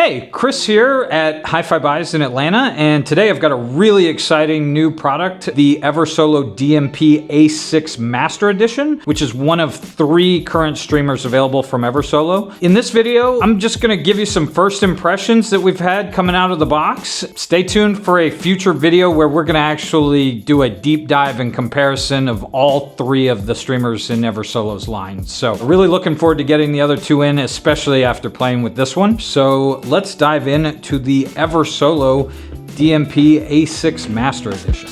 Hey, Chris here at HiFi Buys in Atlanta, and today I've got a really exciting new product, the Eversolo DMP-A6 Master Edition, which is one of 3 current streamers available from Eversolo. In this video, I'm just gonna give you some first impressions that we've had coming out of the box. Stay tuned for a future video where we're gonna actually do a deep dive and comparison of all 3 of the streamers in Eversolo's line. So really looking forward to getting the other 2 in, especially after playing with this one. So let's dive into the Eversolo DMP-A6 Master Edition.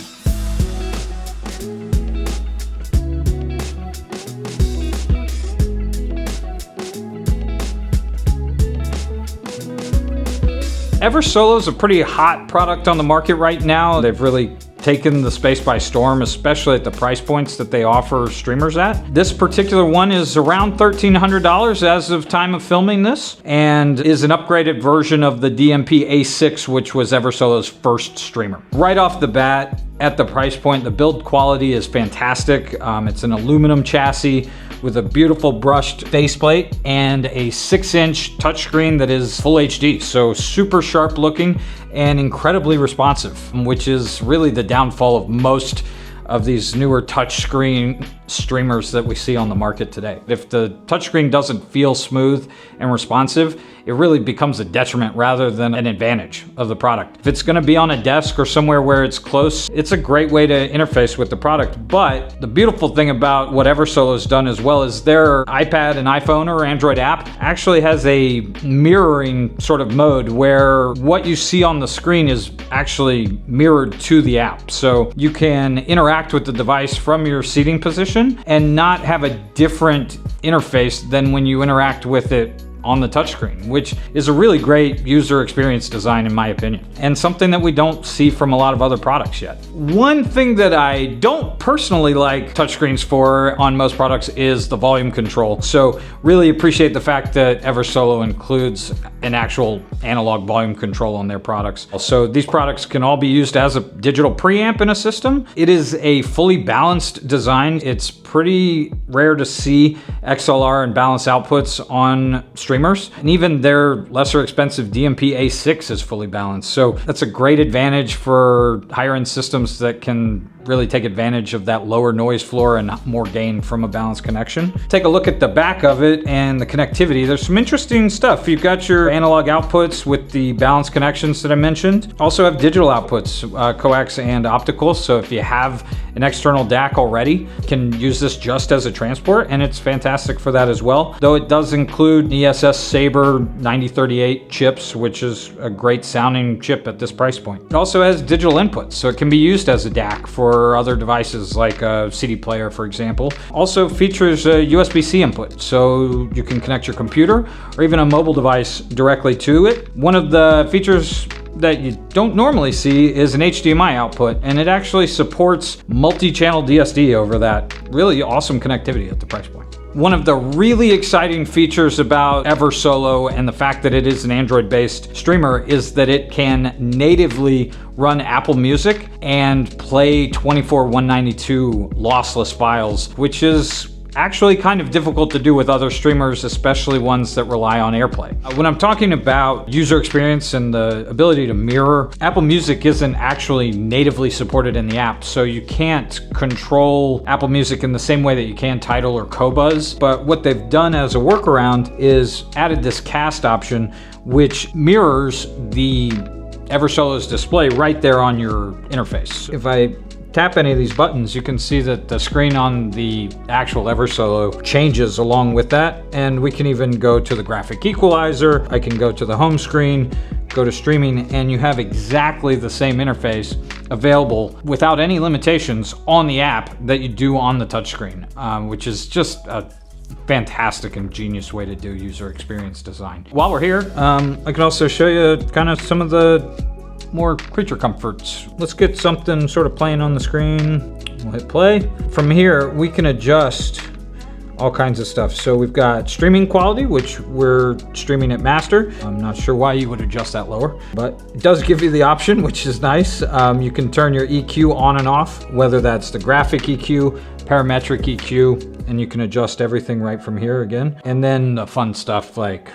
Eversolo is a pretty hot product on the market right now. They've really taken the space by storm, especially at the price points that they offer streamers at. This particular one is around $1,300 as of time of filming this, and is an upgraded version of the DMP-A6, which was Eversolo's first streamer. Right off the bat, at the price point, the build quality is fantastic. It's an aluminum chassis with a beautiful brushed faceplate and a 6-inch touchscreen that is full HD, so super sharp looking and incredibly responsive, which is really the downfall of most of these newer touchscreen streamers that we see on the market today. If the touchscreen doesn't feel smooth and responsive, it really becomes a detriment rather than an advantage of the product. If it's gonna be on a desk or somewhere where it's close, it's a great way to interface with the product. But the beautiful thing about what Eversolo has done as well is their iPad and iPhone or Android app actually has a mirroring sort of mode where what you see on the screen is actually mirrored to the app. So you can interact with the device from your seating position and not have a different interface than when you interact with it on the touchscreen, which is a really great user experience design in my opinion, and something that we don't see from a lot of other products yet. One thing that I don't personally like touchscreens for on most products is the volume control. So really appreciate the fact that Eversolo includes an actual analog volume control on their products. So these products can all be used as a digital preamp in a system. It is a fully balanced design. It's pretty rare to see XLR and balanced outputs on streamers, and even their lesser expensive DMP-A6 is fully balanced. So that's a great advantage for higher end systems that can really take advantage of that lower noise floor and more gain from a balanced connection. Take a look at the back of it and the connectivity. There's some interesting stuff. You've got your analog outputs with the balanced connections that I mentioned. Also have digital outputs, coax and optical. So if you have an external DAC already, you can use this just as a transport, and it's fantastic for that as well. Though it does include ESS Sabre 9038 chips, which is a great sounding chip at this price point. It also has digital inputs, so it can be used as a DAC for other devices like a CD player, for example. Also features a USB-C input, so you can connect your computer or even a mobile device directly to it. One of the features that you don't normally see is an HDMI output, and it actually supports multi-channel DSD over that. Really awesome connectivity at the price point. One of the really exciting features about Eversolo and the fact that it is an Android-based streamer is that it can natively run Apple Music and play 24/192 lossless files, which is actually kind of difficult to do with other streamers, especially ones that rely on AirPlay. When I'm talking about user experience and the ability to mirror, Apple Music isn't actually natively supported in the app, so you can't control Apple Music in the same way that you can Tidal or Qobuz. But what they've done as a workaround is added this cast option, which mirrors the Eversolo's display right there on your interface. If I tap any of these buttons, you can see that the screen on the actual Eversolo changes along with that, and we can even go to the graphic equalizer. I can go to the home screen, go to streaming, and you have exactly the same interface available without any limitations on the app that you do on the touchscreen, which is just a fantastic and genius way to do user experience design. While we're here, I can also show you kind of some of the more creature comforts. Let's get something sort of playing on the screen. We'll hit play. From here, we can adjust all kinds of stuff. So we've got streaming quality, which we're streaming at master. I'm not sure why you would adjust that lower, but it does give you the option, which is nice. You can turn your EQ on and off, whether that's the graphic EQ, parametric EQ, and you can adjust everything right from here again. And then the fun stuff like,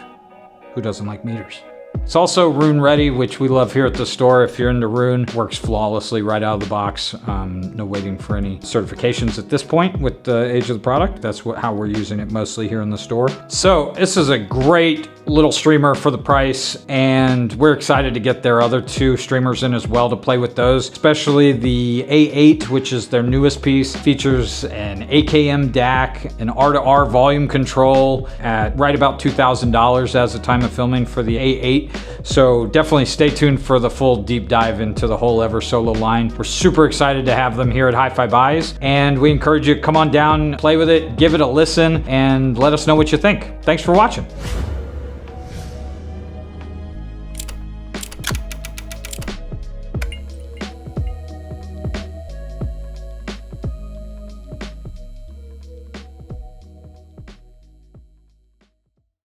who doesn't like meters? It's also Rune ready, which we love here at the store. If you're into Rune, works flawlessly right out of the box. No waiting for any certifications at this point with the age of the product. That's how we're using it mostly here in the store. So this is a great little streamer for the price, and we're excited to get their other two streamers in as well to play with those, especially the A8, which is their newest piece. Features an AKM DAC, an R2R volume control at right about $2,000 as the time of filming for the A8. So definitely stay tuned for the full deep dive into the whole Eversolo line. We're super excited to have them here at HiFi Buys, and we encourage you to come on down, play with it, give it a listen, and let us know what you think. Thanks for watching.